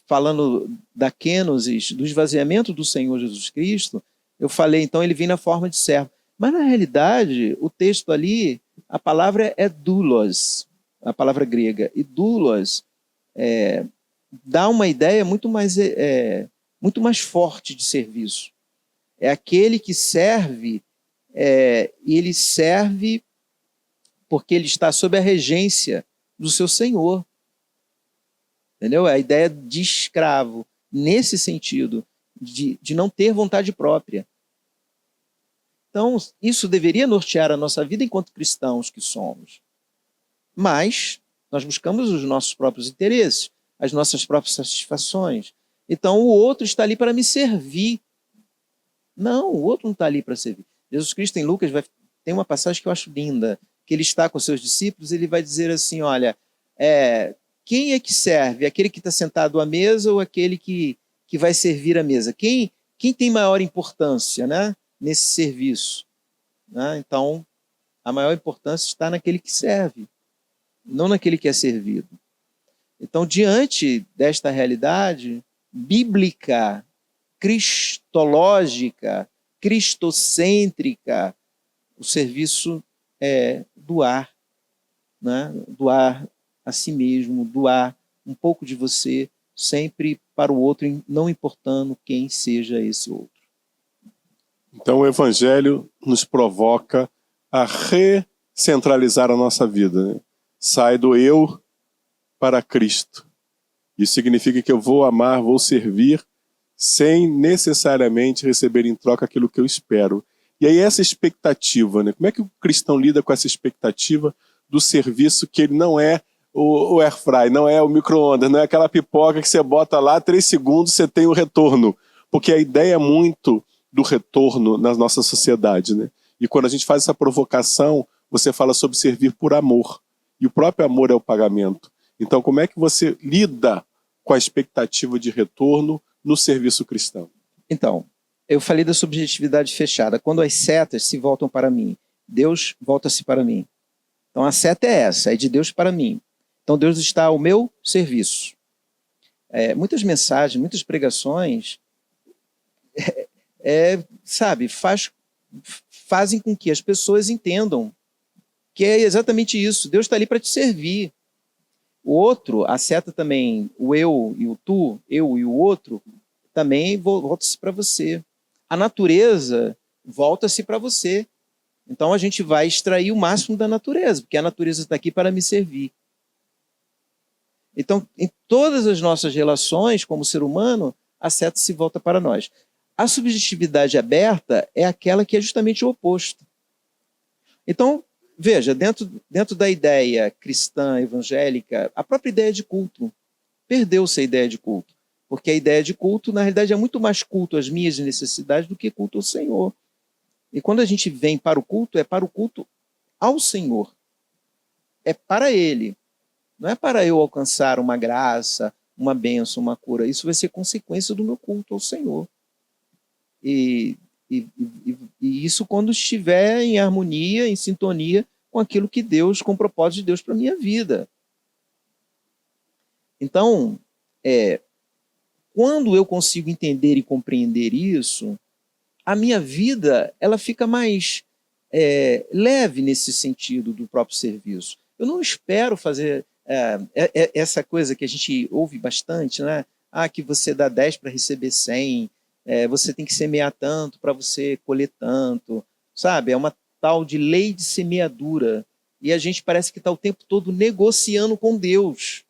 falando da kenosis, do esvaziamento do Senhor Jesus Cristo, eu falei, então, ele vem na forma de servo. Mas, na realidade, o texto ali, a palavra é doulos, a palavra grega. E doulos dá uma ideia muito mais forte de serviço. É aquele que serve, e ele serve porque ele está sob a regência do seu Senhor. Entendeu? É a ideia de escravo, nesse sentido, de não ter vontade própria. Então, isso deveria nortear a nossa vida enquanto cristãos que somos. Mas nós buscamos os nossos próprios interesses, as nossas próprias satisfações. Então, o outro está ali para me servir. Não, o outro não está ali para servir. Jesus Cristo, em Lucas, tem uma passagem que eu acho linda, que ele está com seus discípulos, ele vai dizer assim, olha, quem é que serve? Aquele que está sentado à mesa ou aquele que vai servir à mesa? Quem tem maior importância, né, nesse serviço? Né? Então, a maior importância está naquele que serve, não naquele que é servido. Então, diante desta realidade bíblica, cristológica, cristocêntrica, o serviço é doar, né? Doar a si mesmo, doar um pouco de você sempre para o outro, não importando quem seja esse outro. Então o Evangelho nos provoca a recentralizar a nossa vida, né? Sai do eu para Cristo. Isso significa que eu vou amar, vou servir, sem necessariamente receber em troca aquilo que eu espero. E aí essa expectativa, né? Como é que o cristão lida com essa expectativa do serviço que ele não é o air fry, não é o micro-ondas, não é aquela pipoca que você bota lá, 3 segundos você tem o retorno. Porque a ideia é muito do retorno na nossa sociedade, né? E quando a gente faz essa provocação, você fala sobre servir por amor. E o próprio amor é o pagamento. Então, como é que você lida com a expectativa de retorno no serviço cristão? Então, eu falei da subjetividade fechada. Quando as setas se voltam para mim, Deus volta-se para mim. Então, a seta é essa, é de Deus para mim. Então, Deus está ao meu serviço. Muitas mensagens, muitas pregações, fazem com que as pessoas entendam que é exatamente isso. Deus está ali para te servir. O outro, a seta também, o eu e o tu, eu e o outro, também volta-se para você. A natureza volta-se para você. Então a gente vai extrair o máximo da natureza, porque a natureza está aqui para me servir. Então, em todas as nossas relações como ser humano, a seta se volta para nós. A subjetividade aberta é aquela que é justamente o oposto. Então, veja, dentro da ideia cristã, evangélica, a própria ideia de culto, perdeu-se a ideia de culto. Porque a ideia de culto, na realidade, é muito mais culto às minhas necessidades do que culto ao Senhor. E quando a gente vem para o culto, é para o culto ao Senhor. É para Ele. Não é para eu alcançar uma graça, uma bênção, uma cura. Isso vai ser consequência do meu culto ao Senhor. E isso quando estiver em harmonia, em sintonia com aquilo que Deus, com o propósito de Deus para a minha vida. Então, quando eu consigo entender e compreender isso, a minha vida ela fica mais leve nesse sentido do próprio serviço. Eu não espero fazer essa coisa que a gente ouve bastante, né? Que você dá 10 para receber 100, você tem que semear tanto para você colher tanto, sabe? É uma tal de lei de semeadura. E a gente parece que está o tempo todo negociando com Deus.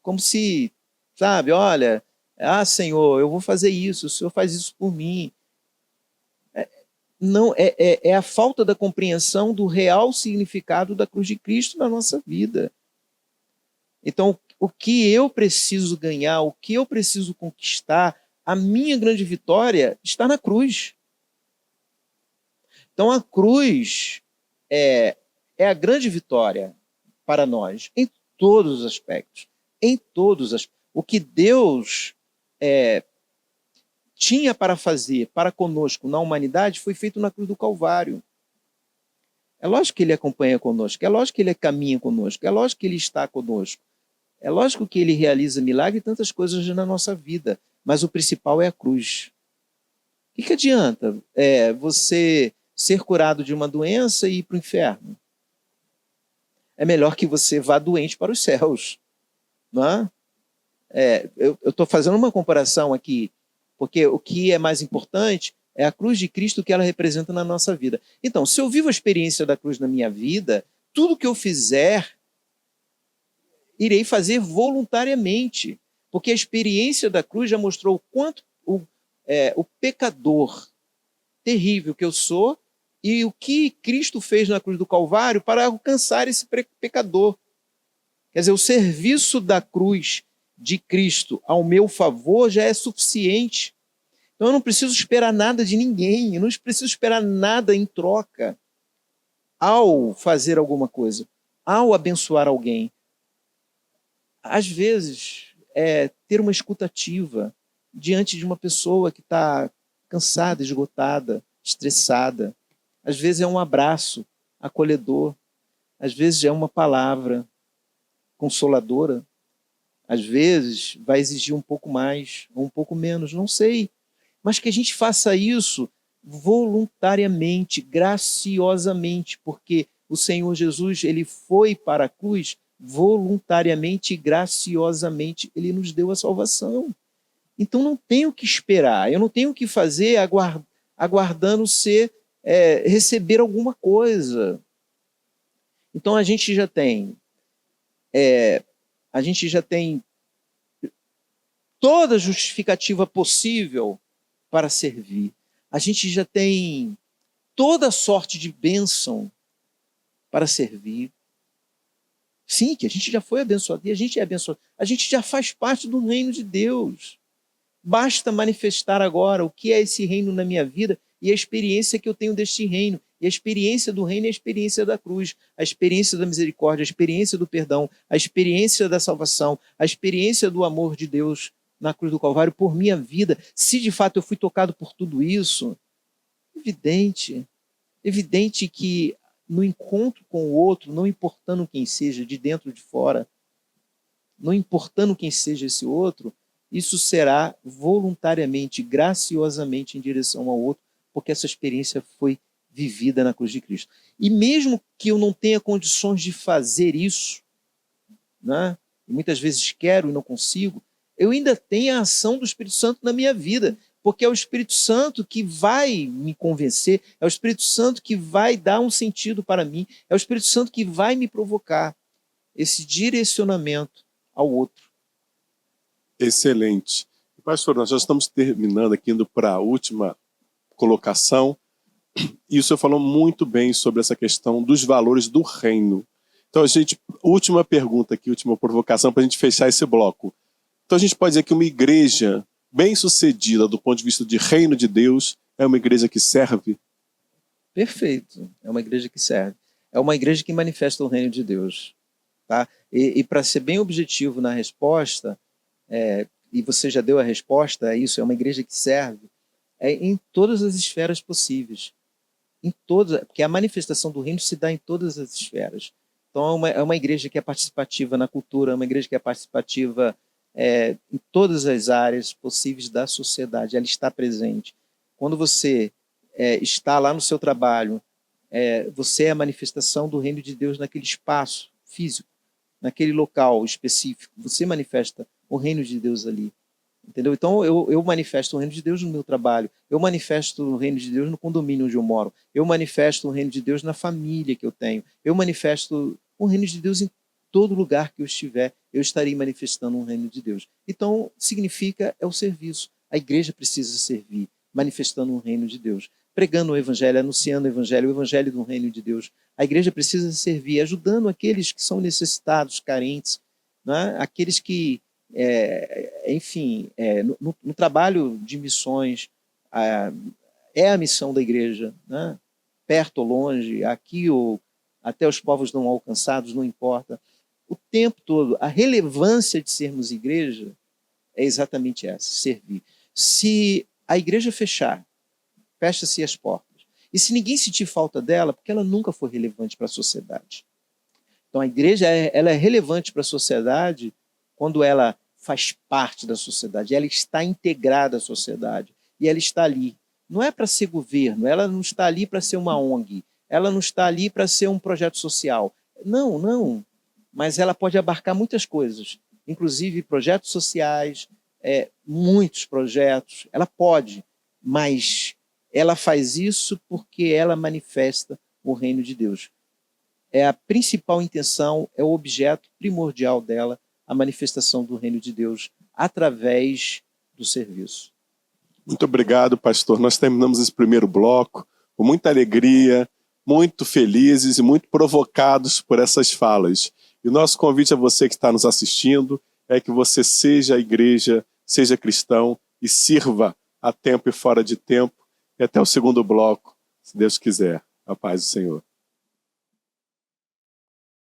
Como se, sabe, olha, Senhor, eu vou fazer isso, o Senhor faz isso por mim. Não, é a falta da compreensão do real significado da cruz de Cristo na nossa vida. Então, o que eu preciso ganhar, o que eu preciso conquistar, a minha grande vitória está na cruz. Então, a cruz é a grande vitória para nós, em todos os aspectos. Em todos os aspectos. O que Deus tinha para fazer para conosco na humanidade foi feito na cruz do Calvário. É lógico que Ele acompanha conosco, é lógico que Ele caminha conosco, é lógico que Ele está conosco. É lógico que Ele realiza milagre e tantas coisas na nossa vida, mas o principal é a cruz. O que adianta você ser curado de uma doença e ir para o inferno? É melhor que você vá doente para os céus. Não é? Eu estou fazendo uma comparação aqui, porque o que é mais importante é a cruz de Cristo que ela representa na nossa vida. Então, se eu vivo a experiência da cruz na minha vida, tudo que eu fizer, irei fazer voluntariamente, porque a experiência da cruz já mostrou o quanto o pecador terrível que eu sou e o que Cristo fez na cruz do Calvário para alcançar esse pecador. Quer dizer, o serviço da cruz de Cristo ao meu favor já é suficiente. Então eu não preciso esperar nada de ninguém, eu não preciso esperar nada em troca ao fazer alguma coisa, ao abençoar alguém. Às vezes, ter uma escutativa diante de uma pessoa que está cansada, esgotada, estressada. Às vezes é um abraço acolhedor, às vezes é uma palavra consoladora, às vezes vai exigir um pouco mais ou um pouco menos, não sei. Mas que a gente faça isso voluntariamente, graciosamente, porque o Senhor Jesus ele foi para a cruz voluntariamente e graciosamente ele nos deu a salvação. Então não tenho que esperar, eu não tenho que fazer aguardando receber alguma coisa. Então a gente já tem toda a justificativa possível para servir. A gente já tem toda sorte de bênção para servir. Sim, que a gente já foi abençoado, e a gente é abençoado. A gente já faz parte do reino de Deus. Basta manifestar agora o que é esse reino na minha vida e a experiência que eu tenho deste reino. E a experiência do reino é a experiência da cruz, a experiência da misericórdia, a experiência do perdão, a experiência da salvação, a experiência do amor de Deus na cruz do Calvário por minha vida. Se de fato eu fui tocado por tudo isso, evidente que no encontro com o outro, não importando quem seja, de dentro ou de fora, não importando quem seja esse outro, isso será voluntariamente, graciosamente em direção ao outro, porque essa experiência foi vivida na cruz de Cristo. E mesmo que eu não tenha condições de fazer isso, né? E muitas vezes quero e não consigo, eu ainda tenho a ação do Espírito Santo na minha vida, porque é o Espírito Santo que vai me convencer, é o Espírito Santo que vai dar um sentido para mim, é o Espírito Santo que vai me provocar esse direcionamento ao outro. Excelente. Pastor, nós já estamos terminando aqui, indo para a última colocação, e o senhor falou muito bem sobre essa questão dos valores do reino. Então, última pergunta aqui, última provocação para a gente fechar esse bloco. Então, a gente pode dizer que uma igreja bem-sucedida do ponto de vista de reino de Deus é uma igreja que serve? Perfeito. É uma igreja que serve. É uma igreja que manifesta o reino de Deus. Tá? E para ser bem objetivo na resposta, e você já deu a resposta a isso, é uma igreja que serve em todas as esferas possíveis. Porque a manifestação do reino se dá em todas as esferas. Então é uma igreja que é participativa na cultura, é uma igreja que é participativa em todas as áreas possíveis da sociedade. Ela está presente. Quando você está lá no seu trabalho, você é a manifestação do reino de Deus naquele espaço físico, naquele local específico. Você manifesta o reino de Deus ali. Entendeu? Então eu manifesto o reino de Deus no meu trabalho, eu manifesto o reino de Deus no condomínio onde eu moro, eu manifesto o reino de Deus na família que eu tenho, eu manifesto o reino de Deus em todo lugar que eu estiver, eu estarei manifestando o reino de Deus. Então significa o serviço. A igreja precisa servir, manifestando o reino de Deus, pregando o evangelho, anunciando o evangelho do reino de Deus. A igreja precisa servir, ajudando aqueles que são necessitados, carentes, né? Aqueles que no trabalho de missões, é a missão da igreja, né? Perto ou longe, aqui ou até os povos não alcançados, não importa. O tempo todo, a relevância de sermos igreja é exatamente essa, servir. Se a igreja fechar, fecha-se as portas. E se ninguém sentir falta dela, porque ela nunca foi relevante para a sociedade. Então a igreja ela é relevante para a sociedade quando ela faz parte da sociedade, ela está integrada à sociedade e ela está ali. Não é para ser governo, ela não está ali para ser uma ONG, ela não está ali para ser um projeto social. Não. Mas ela pode abarcar muitas coisas, inclusive projetos sociais, muitos projetos. Ela pode, mas ela faz isso porque ela manifesta o reino de Deus. É a principal intenção, é o objeto primordial dela, a manifestação do reino de Deus através do serviço. Muito obrigado, pastor. Nós terminamos esse primeiro bloco com muita alegria, muito felizes e muito provocados por essas falas. E o nosso convite a você que está nos assistindo é que você seja a igreja, seja cristão e sirva a tempo e fora de tempo. E até o segundo bloco, se Deus quiser. A paz do Senhor.